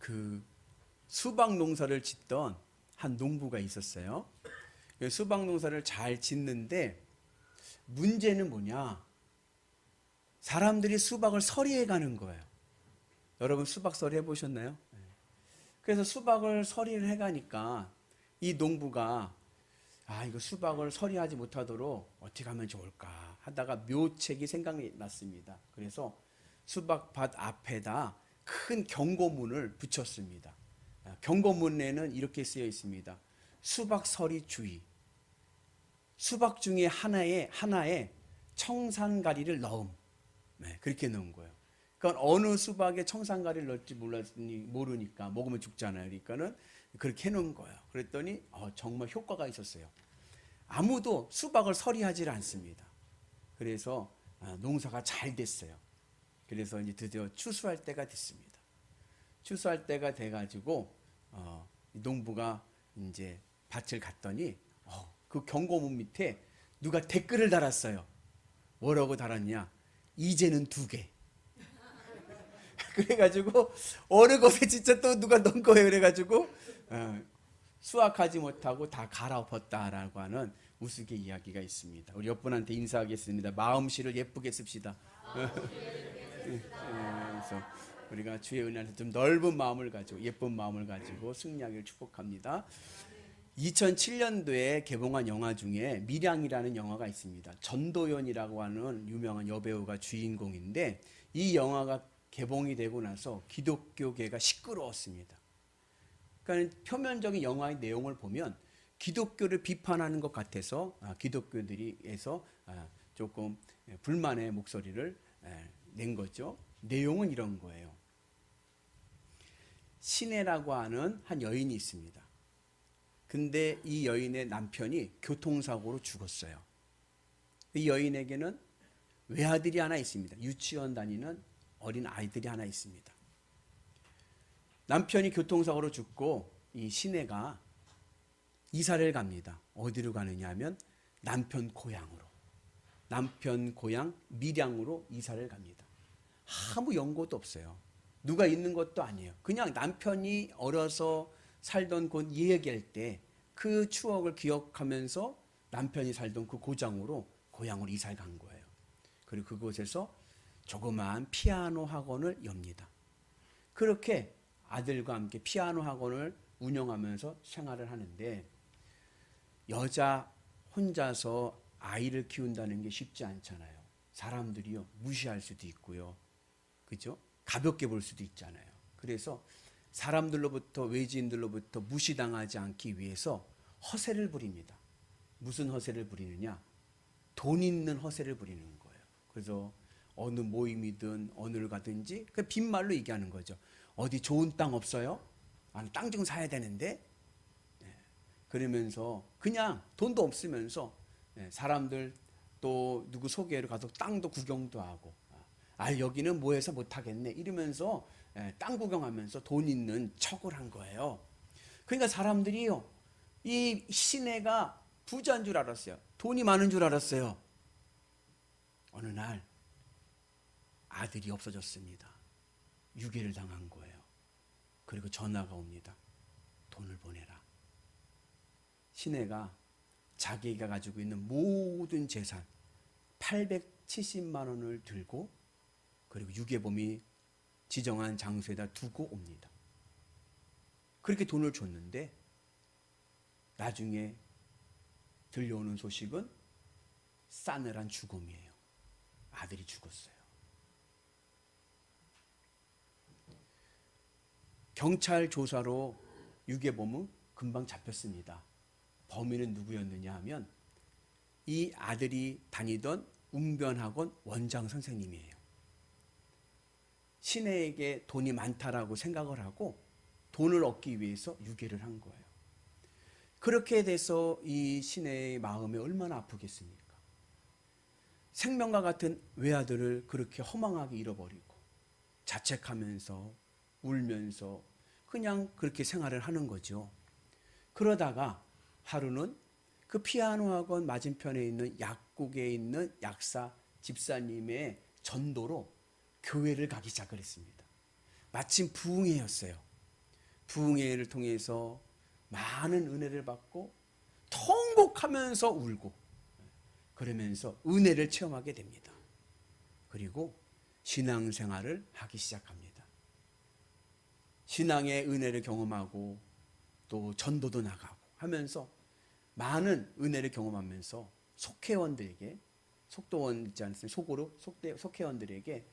그 수박 농사를 짓던 한 농부가 있었어요. 수박 농사를 잘 짓는데 문제는 뭐냐? 사람들이 수박을 서리해 가는 거예요. 여러분 수박 서리 해보셨나요? 그래서 수박을 서리를 해가니까 이 농부가 이거 수박을 서리하지 못하도록 어떻게 하면 좋을까 하다가 묘책이 생각이 났습니다. 그래서 수박밭 앞에다 큰 경고문을 붙였습니다. 경고문에는 이렇게 쓰여 있습니다. 수박 서리 주의. 수박 중에 하나에 청산가리를 넣음. 네, 그렇게 넣은 거예요. 그러니까 어느 수박에 청산가리를 넣을지 모르니까 먹으면 죽잖아요. 그러니까는 그렇게 해놓은 거예요. 그랬더니 정말 효과가 있었어요. 아무도 수박을 서리하지 않습니다. 그래서 농사가 잘 됐어요. 그래서 이제 드디어 추수할 때가 됐습니다. 추수할 때가 돼가지고 농부가 이제 밭을 갔더니 그 경고문 밑에 누가 댓글을 달았어요. 뭐라고 달았냐? 이제는 2개. 그래가지고 어느 곳에 진짜 또 누가 넣은 거예요. 그래가지고 수확하지 못하고 다 갈아엎었다라고 하는 우스개 이야기가 있습니다. 우리 옆분한테 인사하겠습니다. 마음씨를 예쁘게 씁시다. 그래서 우리가 주의 은혜 안에서 좀 넓은 마음을 가지고 예쁜 마음을 가지고 승리하기를 축복합니다. 2007년도에 개봉한 영화 중에 밀양이라는 영화가 있습니다. 전도연이라고 하는 유명한 여배우가 주인공인데 이 영화가 개봉이 되고 나서 기독교계가 시끄러웠습니다. 그러니까 표면적인 영화의 내용을 보면 기독교를 비판하는 것 같아서 기독교들이에서 조금 불만의 목소리를 낸 거죠. 내용은 이런 거예요. 신혜라고 하는 한 여인이 있습니다. 근데 이 여인의 남편이 교통사고로 죽었어요. 이 여인에게는 외아들이 하나 있습니다. 유치원 다니는 어린 아이들이 하나 있습니다. 남편이 교통사고로 죽고 이 신혜가 이사를 갑니다. 어디로 가느냐 하면 남편 고향으로. 남편 고향 밀양으로 이사를 갑니다. 아무 연고도 없어요. 누가 있는 것도 아니에요. 그냥 남편이 어려서 살던 곳 얘기할 때 그 추억을 기억하면서 남편이 살던 그 고향으로 이사를 간 거예요. 그리고 그곳에서 조그마한 피아노 학원을 엽니다. 그렇게 아들과 함께 피아노 학원을 운영하면서 생활을 하는데 여자 혼자서 아이를 키운다는 게 쉽지 않잖아요. 사람들이요 무시할 수도 있고요. 그죠? 가볍게 볼 수도 있잖아요. 그래서 사람들로부터 외지인들로부터 무시당하지 않기 위해서 허세를 부립니다. 무슨 허세를 부리느냐? 돈 있는 허세를 부리는 거예요. 그래서 어느 모임이든 어느를 가든지 그 빈말로 얘기하는 거죠. 어디 좋은 땅 없어요? 땅 좀 사야 되는데. 그러면서 그냥 돈도 없으면서 사람들 또 누구 소개로 가서 땅도 구경도 하고 여기는 뭐 해서 못하겠네 이러면서 땅 구경하면서 돈 있는 척을 한 거예요. 그러니까 사람들이요 이 시내가 부자인 줄 알았어요. 돈이 많은 줄 알았어요. 어느 날 아들이 없어졌습니다. 유괴를 당한 거예요. 그리고 전화가 옵니다. 돈을 보내라. 시내가 자기가 가지고 있는 모든 재산 870만 원을 들고 그리고 유괴범이 지정한 장소에다 두고 옵니다. 그렇게 돈을 줬는데 나중에 들려오는 소식은 싸늘한 죽음이에요. 아들이 죽었어요. 경찰 조사로 유괴범은 금방 잡혔습니다. 범인은 누구였느냐 하면 이 아들이 다니던 웅변학원 원장 선생님이에요. 신혜에게 돈이 많다라고 생각을 하고 돈을 얻기 위해서 유괴를 한 거예요. 그렇게 돼서 이 신혜의 마음이 얼마나 아프겠습니까? 생명과 같은 외아들을 그렇게 허망하게 잃어버리고 자책하면서 울면서 그냥 그렇게 생활을 하는 거죠. 그러다가 하루는 그 피아노 학원 맞은편에 있는 약국에 있는 약사 집사님의 전도로 교회를 가기 시작을 했습니다. 마침 부흥회였어요. 부흥회를 통해서 많은 은혜를 받고 통곡하면서 울고 그러면서 은혜를 체험하게 됩니다. 그리고 신앙생활을 하기 시작합니다. 신앙의 은혜를 경험하고 또 전도도 나가고 하면서 많은 은혜를 경험하면서 속회원들에게, 속도원 있지 않습니까? 속으로 속회원들에게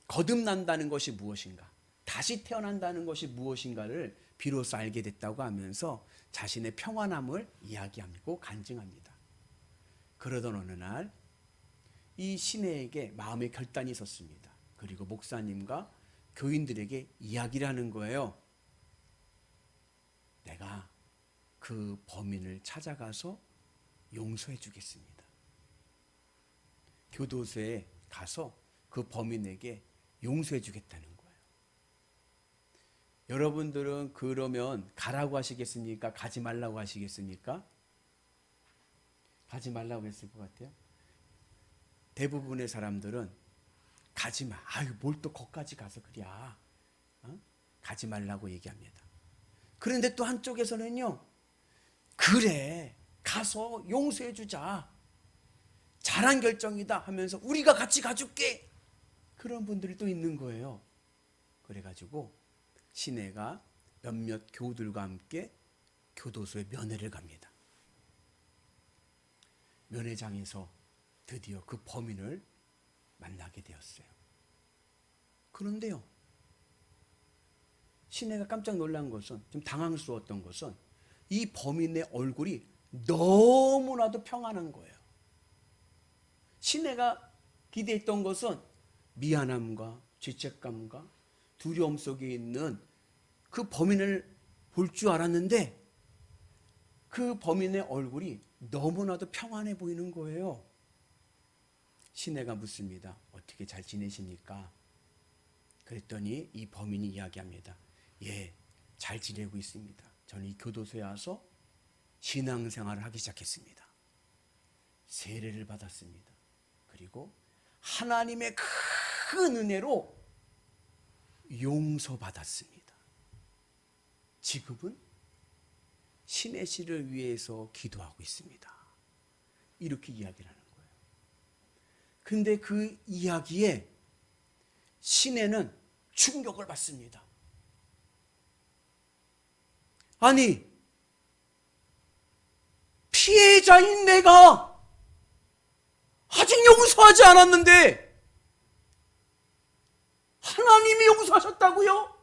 거듭난다는 것이 무엇인가, 다시 태어난다는 것이 무엇인가를 비로소 알게 됐다고 하면서 자신의 평안함을 이야기하고 간증합니다. 그러던 어느 날 이 시내에게 마음의 결단이 있었습니다. 그리고 목사님과 교인들에게 이야기를 하는 거예요. 내가 그 범인을 찾아가서 용서해 주겠습니다. 교도소에 가서 그 범인에게 용서해 주겠다는 거예요. 여러분들은 그러면 가라고 하시겠습니까? 가지 말라고 하시겠습니까? 가지 말라고 했을 것 같아요. 대부분의 사람들은 가지 마. 아유, 뭘 또 거기까지 가서 그랴. 가지 말라고 얘기합니다. 그런데 또 한쪽에서는요, 그래, 가서 용서해 주자. 잘한 결정이다 하면서 우리가 같이 가줄게. 그런 분들이 또 있는 거예요. 그래가지고 시내가 몇몇 교우들과 함께 교도소에 면회를 갑니다. 면회장에서 드디어 그 범인을 만나게 되었어요. 그런데요, 시내가 깜짝 놀란 것은, 좀 당황스러웠던 것은 이 범인의 얼굴이 너무나도 평안한 거예요. 시내가 기대했던 것은 미안함과 죄책감과 두려움 속에 있는 그 범인을 볼 줄 알았는데 그 범인의 얼굴이 너무나도 평안해 보이는 거예요. 시내가 묻습니다. 어떻게 잘 지내십니까? 그랬더니 이 범인이 이야기합니다. 예, 잘 지내고 있습니다. 저는 이 교도소에 와서 신앙생활을 하기 시작했습니다. 세례를 받았습니다. 그리고 하나님의 큰 은혜로 용서받았습니다. 지금은 신혜 씨를 위해서 기도하고 있습니다. 이렇게 이야기를 하는 거예요. 근데 그 이야기에 시내는 충격을 받습니다. 아니, 피해자인 내가 아직 용서하지 않았는데 하나님이 용서하셨다고요?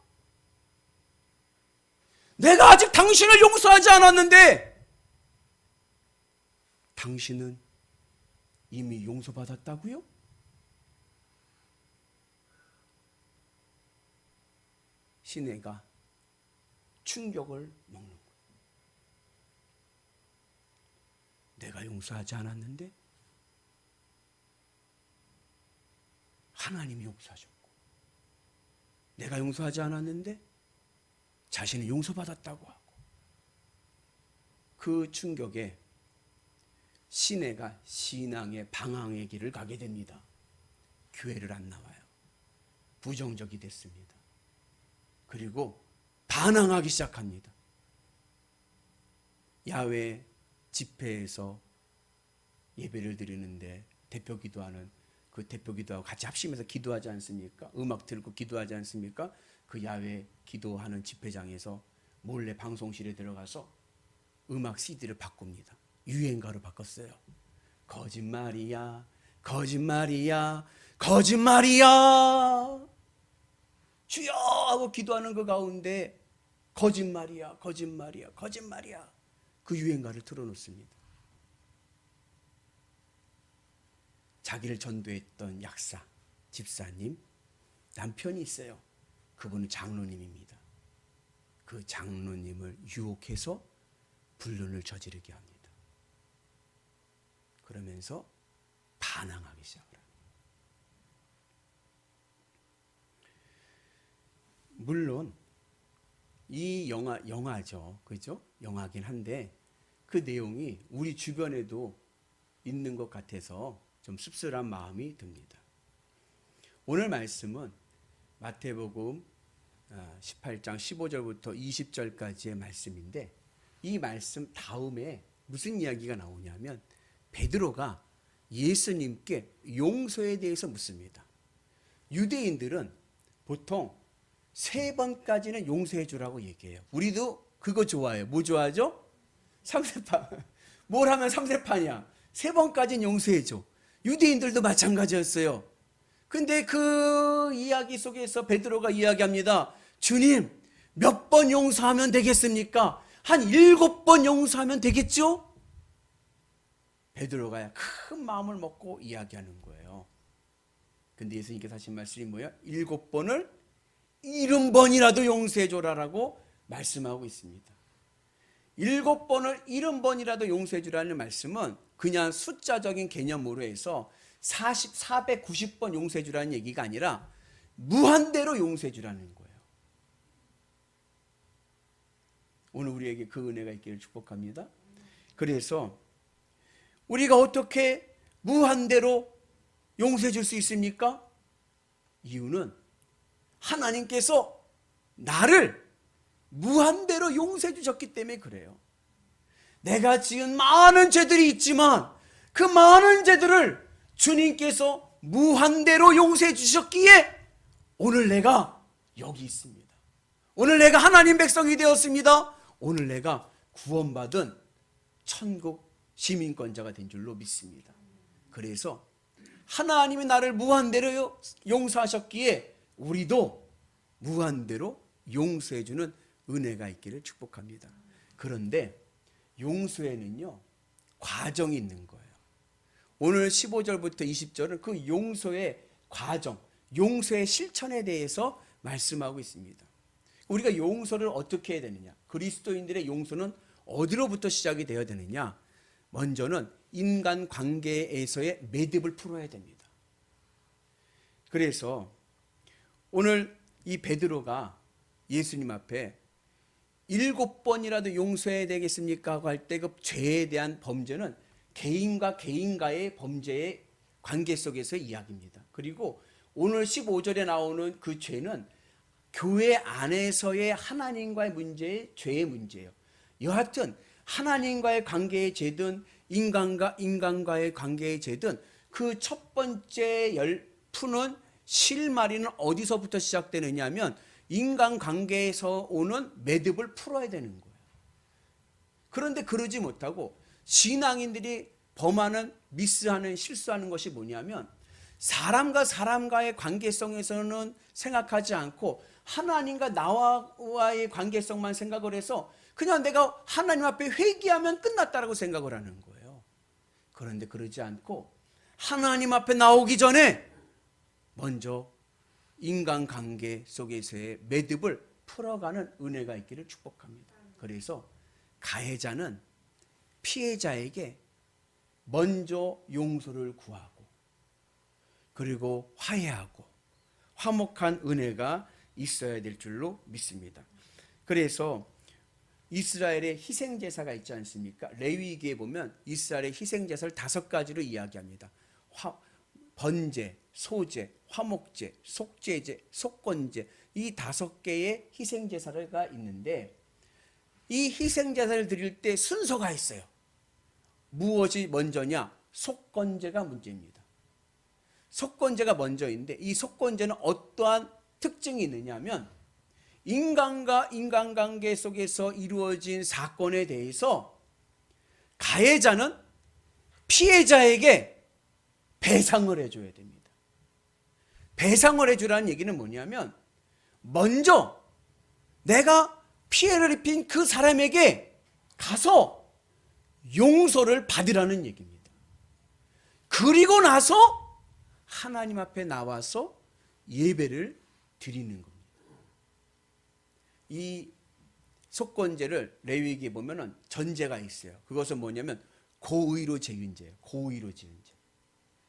내가 아직 당신을 용서하지 않았는데 당신은 이미 용서받았다고요? 시내가 충격을 먹는 거예요. 내가 용서하지 않았는데 하나님이 용서하셨고, 내가 용서하지 않았는데 자신이 용서받았다고 하고, 그 충격에 시내가 신앙의 방황의 길을 가게 됩니다. 교회를 안 나와요. 부정적이 됐습니다. 그리고 반항하기 시작합니다. 야외 집회에서 예배를 드리는데 대표 기도하는 그 대표 기도하고 같이 합심해서 기도하지 않습니까? 음악 들고 기도하지 않습니까? 그 야외 기도하는 집회장에서 몰래 방송실에 들어가서 음악 CD를 바꿉니다. 유행가로 바꿨어요. 거짓말이야, 거짓말이야, 거짓말이야. 주여 하고 기도하는 그 가운데 거짓말이야, 거짓말이야, 거짓말이야. 그 유행가를 틀어놓습니다. 자기를 전도했던 약사, 집사님, 남편이 있어요. 그분은 장로님입니다. 그 장로님을 유혹해서 불륜을 저지르게 합니다. 그러면서 반항하기 시작을 합니다. 물론 이 영화죠. 그죠? 영화긴 한데 그 내용이 우리 주변에도 있는 것 같아서 좀 씁쓸한 마음이 듭니다. 오늘 말씀은 마태복음 18장 15절부터 20절까지의 말씀인데, 이 말씀 다음에 무슨 이야기가 나오냐면 베드로가 예수님께 용서에 대해서 묻습니다. 유대인들은 보통 3번까지는 용서해 주라고 얘기해요. 우리도 그거 좋아해요. 뭐 좋아하죠? 상세판. 뭘 하면 상세판이야. 3번까지는 용서해 줘. 유대인들도 마찬가지였어요. 근데 그 이야기 속에서 베드로가 이야기합니다. 주님, 몇 번 용서하면 되겠습니까? 한 7번 용서하면 되겠죠? 베드로가 큰 마음을 먹고 이야기하는 거예요. 근데 예수님께서 하신 말씀이 뭐예요? 7번을 70번이라도 용서해줘라라고 말씀하고 있습니다. 7번을 70번이라도 용서해주라는 말씀은 그냥 숫자적인 개념으로 해서 490번 용서해주라는 얘기가 아니라 무한대로 용서해주라는 거예요. 오늘 우리에게 그 은혜가 있기를 축복합니다. 그래서 우리가 어떻게 무한대로 용서해 줄 수 있습니까? 이유는 하나님께서 나를 무한대로 용서해 주셨기 때문에 그래요. 내가 지은 많은 죄들이 있지만 그 많은 죄들을 주님께서 무한대로 용서해 주셨기에 오늘 내가 여기 있습니다. 오늘 내가 하나님 백성이 되었습니다. 오늘 내가 구원받은 천국 시민권자가 된 줄로 믿습니다. 그래서 하나님이 나를 무한대로 용서하셨기에 우리도 무한대로 용서해주는 은혜가 있기를 축복합니다. 그런데 용서에는요, 과정이 있는 거예요. 오늘 15절부터 20절은 그 용서의 과정, 용서의 실천에 대해서 말씀하고 있습니다. 우리가 용서를 어떻게 해야 되느냐? 그리스도인들의 용서는 어디로부터 시작이 되어야 되느냐? 먼저는 인간 관계에서의 매듭을 풀어야 됩니다. 그래서 오늘 이 베드로가 예수님 앞에 7번이라도 용서해야 되겠습니까? 하고 할 때 그 죄에 대한 범죄는 개인과 개인과의 범죄의 관계 속에서의 이야기입니다. 그리고 오늘 15절에 나오는 그 죄는 교회 안에서의 하나님과의 문제의 죄의 문제예요. 여하튼 하나님과의 관계의 죄든 인간과 인간과의 관계의 죄든 그 첫 번째 푸는 실마리는 어디서부터 시작되느냐 하면 인간관계에서 오는 매듭을 풀어야 되는 거예요. 그런데 그러지 못하고 신앙인들이 범하는 미스하는 실수하는 것이 뭐냐면 사람과 사람과의 관계성에서는 생각하지 않고 하나님과 나와의 관계성만 생각을 해서 그냥 내가 하나님 앞에 회개하면 끝났다라고 생각을 하는 거예요. 그런데 그러지 않고 하나님 앞에 나오기 전에 먼저 인간관계 속에서의 매듭을 풀어가는 은혜가 있기를 축복합니다. 그래서 가해자는 피해자에게 먼저 용서를 구하고 그리고 화해하고 화목한 은혜가 있어야 될 줄로 믿습니다. 그래서 이스라엘의 희생제사가 있지 않습니까? 레위기에 보면 이스라엘의 희생제사를 5가지로 이야기합니다. 번제, 소제, 화목제, 속죄제, 속건제, 이 5개의 희생제사가 있는데 이 희생제사를 드릴 때 순서가 있어요. 무엇이 먼저냐? 속건제가 문제입니다. 속건제가 먼저인데 이 속건제는 어떠한 특징이 있느냐면 인간과 인간관계 속에서 이루어진 사건에 대해서 가해자는 피해자에게 배상을 해줘야 됩니다. 배상을 해주라는 얘기는 뭐냐면 먼저 내가 피해를 입힌 그 사람에게 가서 용서를 받으라는 얘기입니다. 그리고 나서 하나님 앞에 나와서 예배를 드리는 겁니다. 이 속건제를 레위기에 보면은 전제가 있어요. 그것은 뭐냐면 고의로 지은 죄예요. 고의로 지은 죄.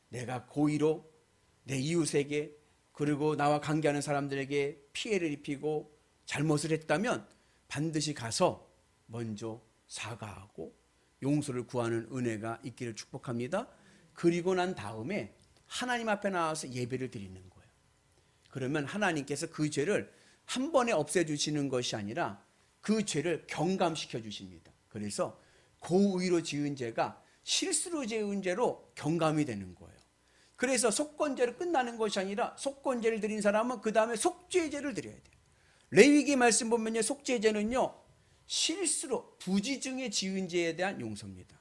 내가 고의로 내 이웃에게 그리고 나와 관계하는 사람들에게 피해를 입히고 잘못을 했다면 반드시 가서 먼저 사과하고 용서를 구하는 은혜가 있기를 축복합니다. 그리고 난 다음에 하나님 앞에 나와서 예배를 드리는 거예요. 그러면 하나님께서 그 죄를 한 번에 없애주시는 것이 아니라 그 죄를 경감시켜 주십니다. 그래서 고의로 지은 죄가 실수로 지은 죄로 경감이 되는 거예요. 그래서 속건죄로 끝나는 것이 아니라 속건죄를 드린 사람은 그 다음에 속죄죄를 드려야 돼요. 레위기 말씀 보면요, 속죄죄는요 실수로 부지중에 지은 죄에 대한 용서입니다.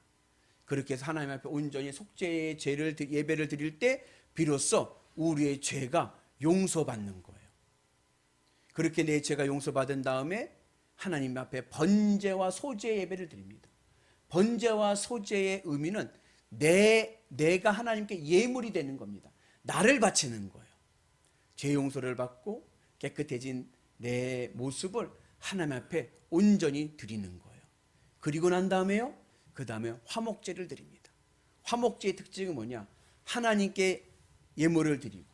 그렇게 해서 하나님 앞에 온전히 속죄의 죄를 예배를 드릴 때 비로소 우리의 죄가 용서받는 거예요. 그렇게 내 죄가 용서받은 다음에 하나님 앞에 번제와 소제 예배를 드립니다. 번제와 소제의 의미는 내가 하나님께 예물이 되는 겁니다. 나를 바치는 거예요. 죄 용서를 받고 깨끗해진 내 모습을 하나님 앞에 온전히 드리는 거예요. 그리고 난 다음에요, 그 다음에 화목제를 드립니다. 화목제의 특징은 뭐냐? 하나님께 예물을 드리고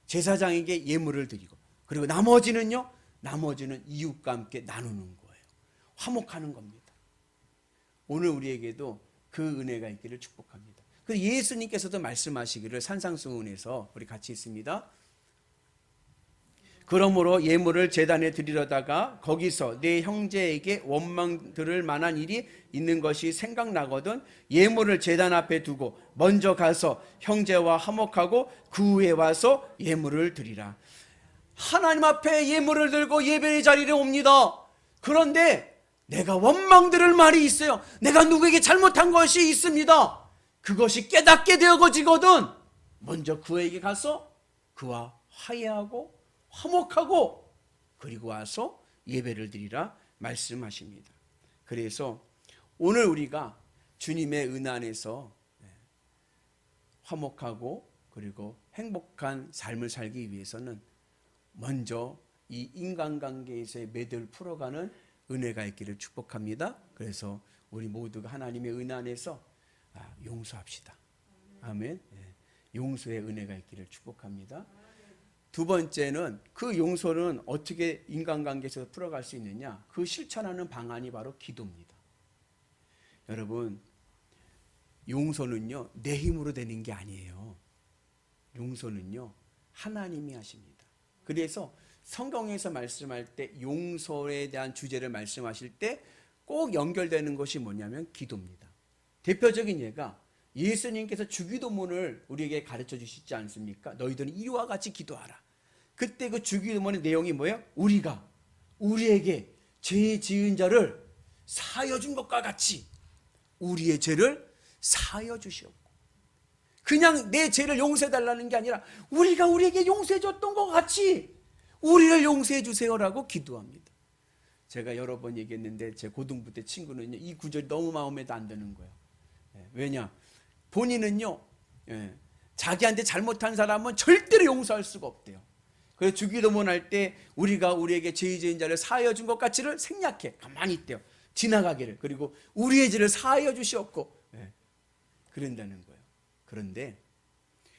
제사장에게 예물을 드리고 그리고 나머지는 이웃과 함께 나누는 거예요. 화목하는 겁니다. 오늘 우리에게도 그 은혜가 있기를 축복합니다. 그래서 예수님께서도 말씀하시기를 산상수훈에서 우리 같이 있습니다. 그러므로 예물을 제단에 드리려다가 거기서 내 형제에게 원망 들을 만한 일이 있는 것이 생각나거든 예물을 제단 앞에 두고 먼저 가서 형제와 화목하고 그 후에 와서 예물을 드리라. 하나님 앞에 예물을 들고 예배의 자리에 옵니다. 그런데 내가 원망 들을 말이 있어요. 내가 누구에게 잘못한 것이 있습니다. 그것이 깨닫게 되어지거든 먼저 그에게 가서 그와 화해하고 화목하고 그리고 와서 예배를 드리라 말씀하십니다. 그래서 오늘 우리가 주님의 은혜 안에서 화목하고 그리고 행복한 삶을 살기 위해서는 먼저 이 인간관계에서의 매듭을 풀어가는 은혜가 있기를 축복합니다. 그래서 우리 모두가 하나님의 은혜 안에서 용서합시다. 아멘. 용서의 은혜가 있기를 축복합니다. 두 번째는 그 용서는 어떻게 인간관계에서 풀어갈 수 있느냐? 그 실천하는 방안이 바로 기도입니다. 여러분, 용서는요 내 힘으로 되는 게 아니에요. 용서는요 하나님이 하십니다. 그래서 성경에서 말씀할 때 용서에 대한 주제를 말씀하실 때 꼭 연결되는 것이 뭐냐면 기도입니다. 대표적인 예가 예수님께서 주기도문을 우리에게 가르쳐 주시지 않습니까? 너희들은 이와 같이 기도하라. 그때 그 주기도문의 내용이 뭐예요? 우리가 우리에게 죄 지은 자를 사하여 준 것과 같이 우리의 죄를 사하여 주시옵고, 그냥 내 죄를 용서해 달라는 게 아니라 우리가 우리에게 용서해 줬던 것 같이 우리를 용서해 주세요라고 기도합니다. 제가 여러 번 얘기했는데 제 고등부 때 친구는요 이 구절이 너무 마음에도 안 드는 거예요. 왜냐? 본인은요 자기한테 잘못한 사람은 절대로 용서할 수가 없대요. 그래서 주기도문 할 때 우리가 우리에게 죄 지은 자를 사하여 준 것 같이를 생략해 가만히 있대요. 지나가기를. 그리고 우리의 죄를 사하여 주시옵고 그런다는 거예요. 그런데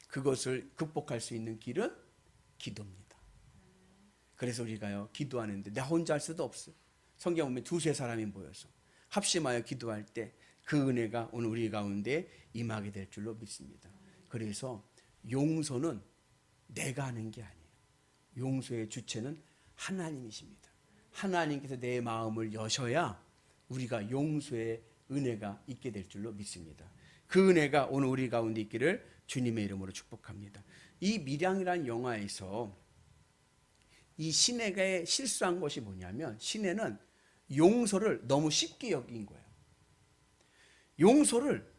그것을 극복할 수 있는 길은 기도입니다. 그래서 우리가요 기도하는데 나 혼자 할 수도 없어요. 성경 보면 두세 사람이 모여서 합심하여 기도할 때 그 은혜가 오늘 우리 가운데 임하게 될 줄로 믿습니다. 그래서 용서는 내가 하는 게 아니에요. 용서의 주체는 하나님이십니다. 하나님께서 내 마음을 여셔야 우리가 용서의 은혜가 있게 될 줄로 믿습니다. 그 은혜가 오늘 우리 가운데 있기를 주님의 이름으로 축복합니다. 이 밀양이라는 영화에서 이 시내가 실수한 것이 뭐냐면 시내는 용서를 너무 쉽게 여긴 거예요. 용서를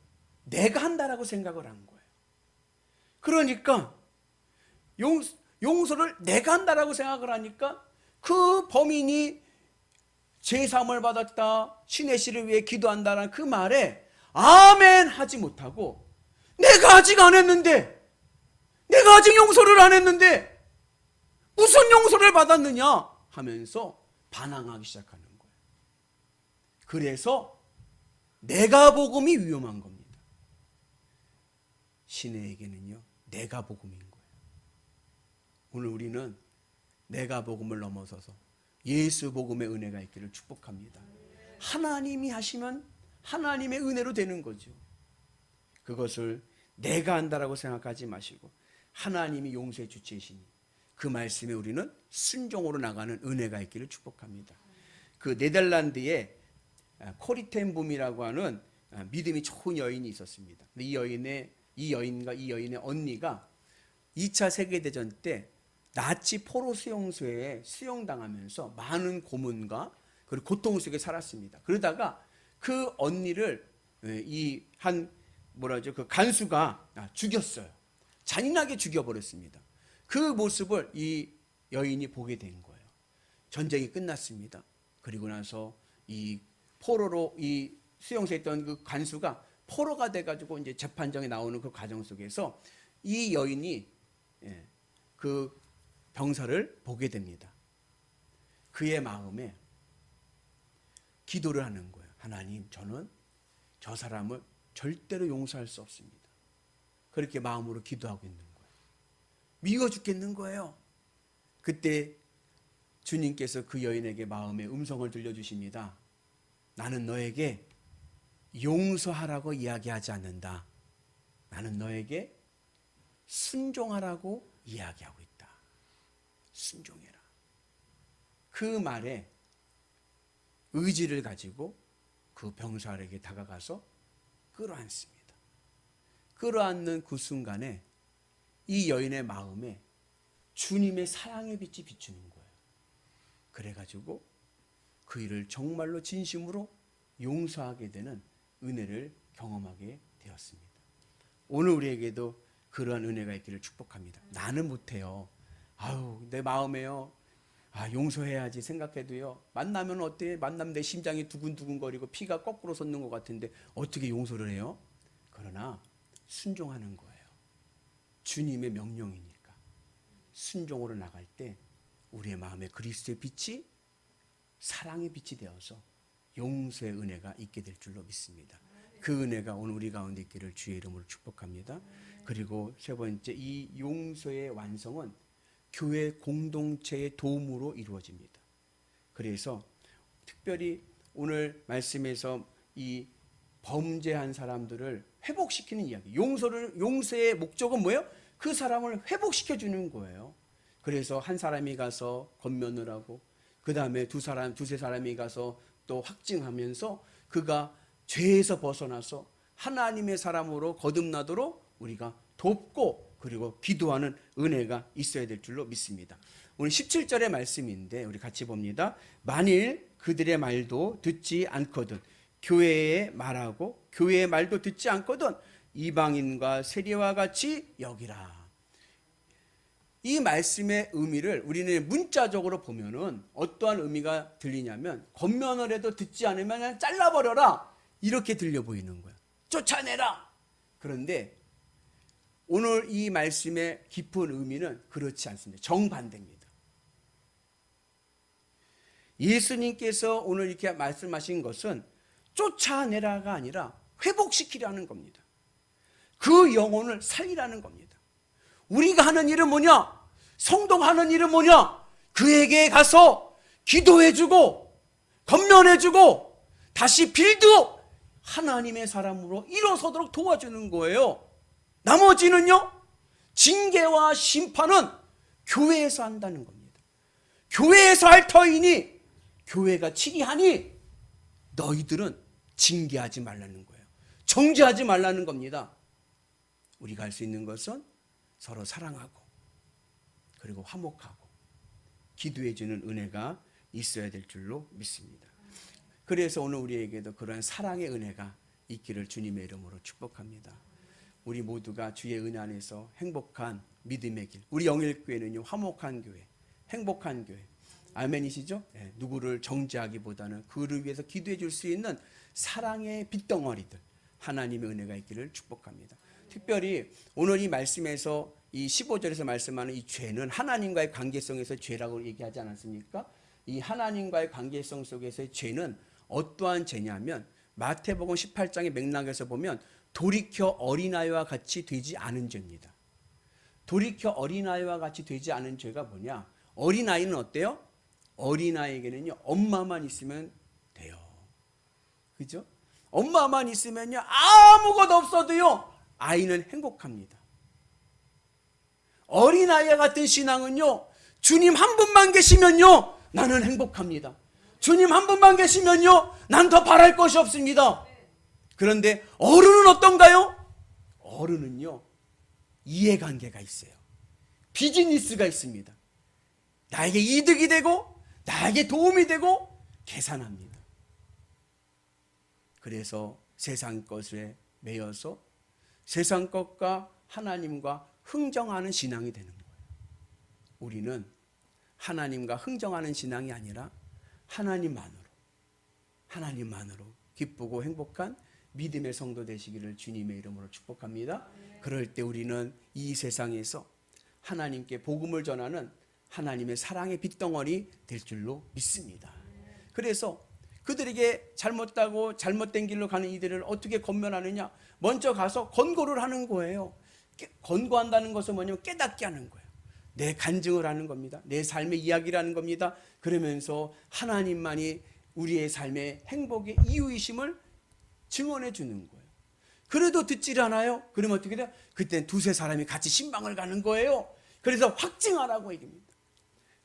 내가 한다라고 생각을 한 거예요. 그러니까 용서를 내가 한다라고 생각을 하니까 그 범인이 제사함을 받았다, 신의 씨를 위해 기도한다라는 그 말에 아멘 하지 못하고 내가 아직 안 했는데, 내가 아직 용서를 안 했는데 무슨 용서를 받았느냐 하면서 반항하기 시작하는 거예요. 그래서 내가 복음이 위험한 겁니다. 시내에게는요 내가 복음인 거예요. 오늘 우리는 내가 복음을 넘어서서 예수 복음의 은혜가 있기를 축복합니다. 하나님이 하시면 하나님의 은혜로 되는 거죠. 그것을 내가 한다라고 생각하지 마시고 하나님이 용서의 주체이시니 그 말씀에 우리는 순종으로 나가는 은혜가 있기를 축복합니다. 그 네덜란드에 코리텐붐이라고 하는 믿음이 좋은 여인이 있었습니다. 근데 이 여인의 언니가 2차 세계대전 때 나치 포로 수용소에 수용당하면서 많은 고문과 그리고 고통 속에 살았습니다. 그러다가 그 언니를 그 간수가 죽였어요. 잔인하게 죽여버렸습니다. 그 모습을 이 여인이 보게 된 거예요. 전쟁이 끝났습니다. 그리고 나서 이 포로로 이 수용소에 있던 그 간수가 포로가 돼가지고 이제 재판정에 나오는 그 과정 속에서 이 여인이 그 병사를 보게 됩니다. 그의 마음에 기도를 하는 거예요. 하나님, 저는 저 사람을 절대로 용서할 수 없습니다. 그렇게 마음으로 기도하고 있는 거예요. 미워 죽겠는 거예요. 그때 주님께서 그 여인에게 마음의 음성을 들려주십니다. 나는 너에게 용서하라고 이야기하지 않는다. 나는 너에게 순종하라고 이야기하고 있다. 순종해라. 그 말에 의지를 가지고 그 병사에게 다가가서 끌어안습니다. 끌어안는 그 순간에 이 여인의 마음에 주님의 사랑의 빛이 비추는 거예요. 그래가지고 그 일을 정말로 진심으로 용서하게 되는 은혜를 경험하게 되었습니다. 오늘 우리에게도 그러한 은혜가 있기를 축복합니다. 나는 못해요. 내 마음에요. 용서해야지 생각해도요. 만나면 어때? 만나면 내 심장이 두근두근거리고 피가 거꾸로 솟는 것 같은데 어떻게 용서를 해요? 그러나 순종하는 거예요. 주님의 명령이니까. 순종으로 나갈 때 우리의 마음에 그리스도의 빛이 사랑의 빛이 되어서 용서의 은혜가 있게 될 줄로 믿습니다. 그 은혜가 오늘 우리 가운데 있기를 주의 이름으로 축복합니다. 그리고 세 번째, 이 용서의 완성은 교회 공동체의 도움으로 이루어집니다. 그래서 특별히 오늘 말씀에서 이 범죄한 사람들을 회복시키는 이야기, 용서의 목적은 뭐예요? 그 사람을 회복시켜 주는 거예요. 그래서 한 사람이 가서 권면을 하고 그 다음에 두세 사람이 가서 또 확증하면서 그가 죄에서 벗어나서 하나님의 사람으로 거듭나도록 우리가 돕고 그리고 기도하는 은혜가 있어야 될 줄로 믿습니다. 오늘 17절의 말씀인데 우리 같이 봅니다. 만일 그들의 말도 듣지 않거든 교회의 말하고 교회의 말도 듣지 않거든 이방인과 세리와 같이 여기라. 이 말씀의 의미를 우리는 문자적으로 보면은 어떠한 의미가 들리냐면 권면을 해도 듣지 않으면 그냥 잘라버려라 이렇게 들려 보이는 거야. 쫓아내라. 그런데 오늘 이 말씀의 깊은 의미는 그렇지 않습니다. 정반대입니다. 예수님께서 오늘 이렇게 말씀하신 것은 쫓아내라가 아니라 회복시키라는 겁니다. 그 영혼을 살리라는 겁니다. 우리가 하는 일은 뭐냐? 성도가 하는 일은 뭐냐? 그에게 가서 기도해주고 권면해주고 다시 빌드업 하나님의 사람으로 일어서도록 도와주는 거예요. 나머지는요, 징계와 심판은 교회에서 한다는 겁니다. 교회에서 할 터이니 교회가 치리하니 너희들은 징계하지 말라는 거예요. 정죄하지 말라는 겁니다. 우리가 할 수 있는 것은 서로 사랑하고 그리고 화목하고 기도해주는 은혜가 있어야 될 줄로 믿습니다. 그래서 오늘 우리에게도 그러한 사랑의 은혜가 있기를 주님의 이름으로 축복합니다. 우리 모두가 주의 은혜 안에서 행복한 믿음의 길, 우리 영일교회는요 화목한 교회, 행복한 교회, 아멘이시죠? 네, 누구를 정죄하기보다는 그를 위해서 기도해 줄 수 있는 사랑의 빚덩어리들, 하나님의 은혜가 있기를 축복합니다. 특별히 오늘 이 말씀에서 이 15절에서 말씀하는 이 죄는 하나님과의 관계성에서 죄라고 얘기하지 않았습니까? 이 하나님과의 관계성 속에서의 죄는 어떠한 죄냐면 마태복음 18장의 맥락에서 보면 돌이켜 어린아이와 같이 되지 않은 죄입니다. 돌이켜 어린아이와 같이 되지 않은 죄가 뭐냐? 어린아이는 어때요? 어린아이에게는요 엄마만 있으면 돼요. 그죠? 엄마만 있으면요 아무것도 없어도요 아이는 행복합니다. 어린아이와 같은 신앙은요 주님 한 분만 계시면요, 나는 행복합니다. 주님 한 분만 계시면요, 난 더 바랄 것이 없습니다. 그런데 어른은 어떤가요? 어른은요, 이해관계가 있어요. 비즈니스가 있습니다. 나에게 이득이 되고 나에게 도움이 되고 계산합니다. 그래서 세상 것에 매여서 세상 것과 하나님과 흥정하는 신앙이 되는 거예요. 우리는 하나님과 흥정하는 신앙이 아니라 하나님만으로 기쁘고 행복한 믿음의 성도 되시기를 주님의 이름으로 축복합니다. 그럴 때 우리는 이 세상에서 하나님께 복음을 전하는 하나님의 사랑의 빗덩어리 될 줄로 믿습니다. 그래서 그들에게 잘못하고 잘못된 길로 가는 이들을 어떻게 권면하느냐? 먼저 가서 권고를 하는 거예요. 권고한다는 것은 뭐냐면 깨닫게 하는 거예요. 내 간증을 하는 겁니다. 내 삶의 이야기를 하는 겁니다. 그러면서 하나님만이 우리의 삶의 행복의 이유이심을 증언해 주는 거예요. 그래도 듣질 않아요. 그러면 어떻게 돼요? 그때는 두세 사람이 같이 신방을 가는 거예요. 그래서 확증하라고 얘기합니다.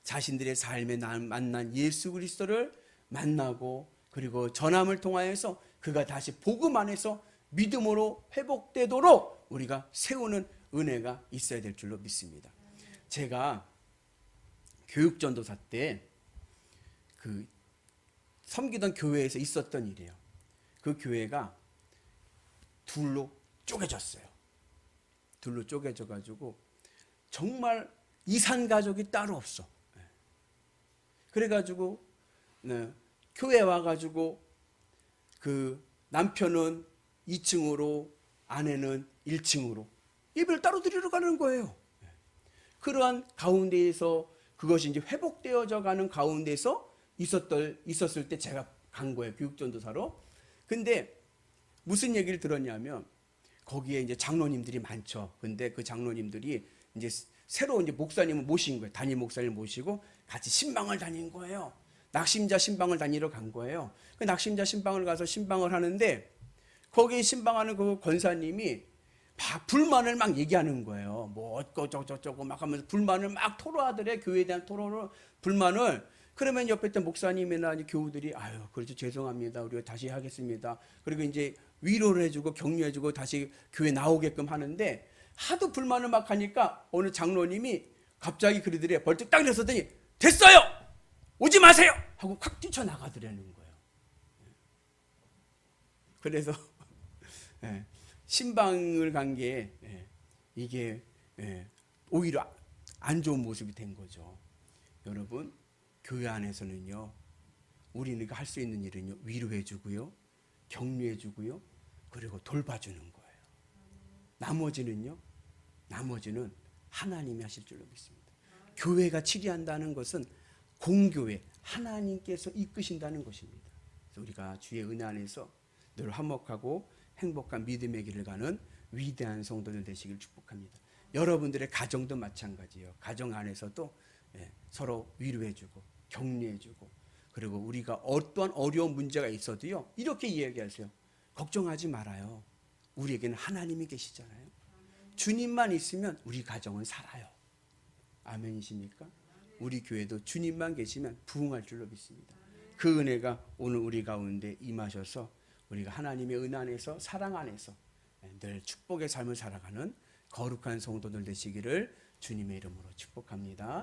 자신들의 삶에 만난 예수 그리스도를 만나고 그리고 전함을 통하여서 그가 다시 복음 안에서 믿음으로 회복되도록 우리가 세우는 은혜가 있어야 될 줄로 믿습니다. 제가 교육전도사 때 그 섬기던 교회에서 있었던 일이에요. 그 교회가 둘로 쪼개졌어요. 둘로 쪼개져 가지고 정말 이산 가족이 따로 없어. 그래가지고 교회 와가지고 그 남편은 2층으로 아내는 1층으로 예배를 따로 드리러 가는 거예요. 그러한 가운데에서 그것이 이제 회복되어져 가는 가운데서 있었을 때 제가 간 거예요. 교육전도사로. 근데 무슨 얘기를 들었냐면 거기에 이제 장로님들이 많죠. 근데 그 장로님들이 이제 새로 이제 목사님을 모신 거예요. 담임 목사님을 모시고 같이 신방을 다닌 거예요. 낙심자 신방을 다니러 간 거예요. 그 낙심자 신방을 가서 신방을 하는데 거기 신방하는 그 권사님이 막 불만을 막 얘기하는 거예요. 뭐 어쩌고저쩌고 막 하면서 불만을 막 토로하더래. 교회에 대한 토로를 불만을. 그러면 옆에 있던 목사님이나 교우들이 아유 그렇죠 죄송합니다. 우리가 다시 하겠습니다. 그리고 이제 위로를 해주고 격려해주고 다시 교회 나오게끔 하는데 하도 불만을 막 하니까 어느 장로님이 갑자기 그러더래. 벌떡 딱 일어서더니 됐어요! 오지 마세요! 하고 확 뛰쳐나가더라는 거예요. 그래서 신방을 간 게 이게 오히려 안 좋은 모습이 된 거죠. 여러분 교회 안에서는요 우리가 할 수 있는 일은요 위로해 주고요 격려해 주고요 그리고 돌봐주는 거예요. 나머지는 하나님이 하실 줄로 믿습니다. 교회가 치리한다는 것은 공교회 하나님께서 이끄신다는 것입니다. 그래서 우리가 주의 은혜 안에서 늘 화목하고 행복한 믿음의 길을 가는 위대한 성도들 되시길 축복합니다. 여러분들의 가정도 마찬가지예요. 가정 안에서도 서로 위로해주고 격려해주고 그리고 우리가 어떠한 어려운 문제가 있어도요 이렇게 이야기하세요. 걱정하지 말아요. 우리에게는 하나님이 계시잖아요. 주님만 있으면 우리 가정은 살아요. 아멘이십니까? 우리 교회도 주님만 계시면 부흥할 줄로 믿습니다. 그 은혜가 오늘 우리 가운데 임하셔서 우리가 하나님의 은혜 안에서 사랑 안에서 늘 축복의 삶을 살아가는 거룩한 성도들 되시기를 주님의 이름으로 축복합니다.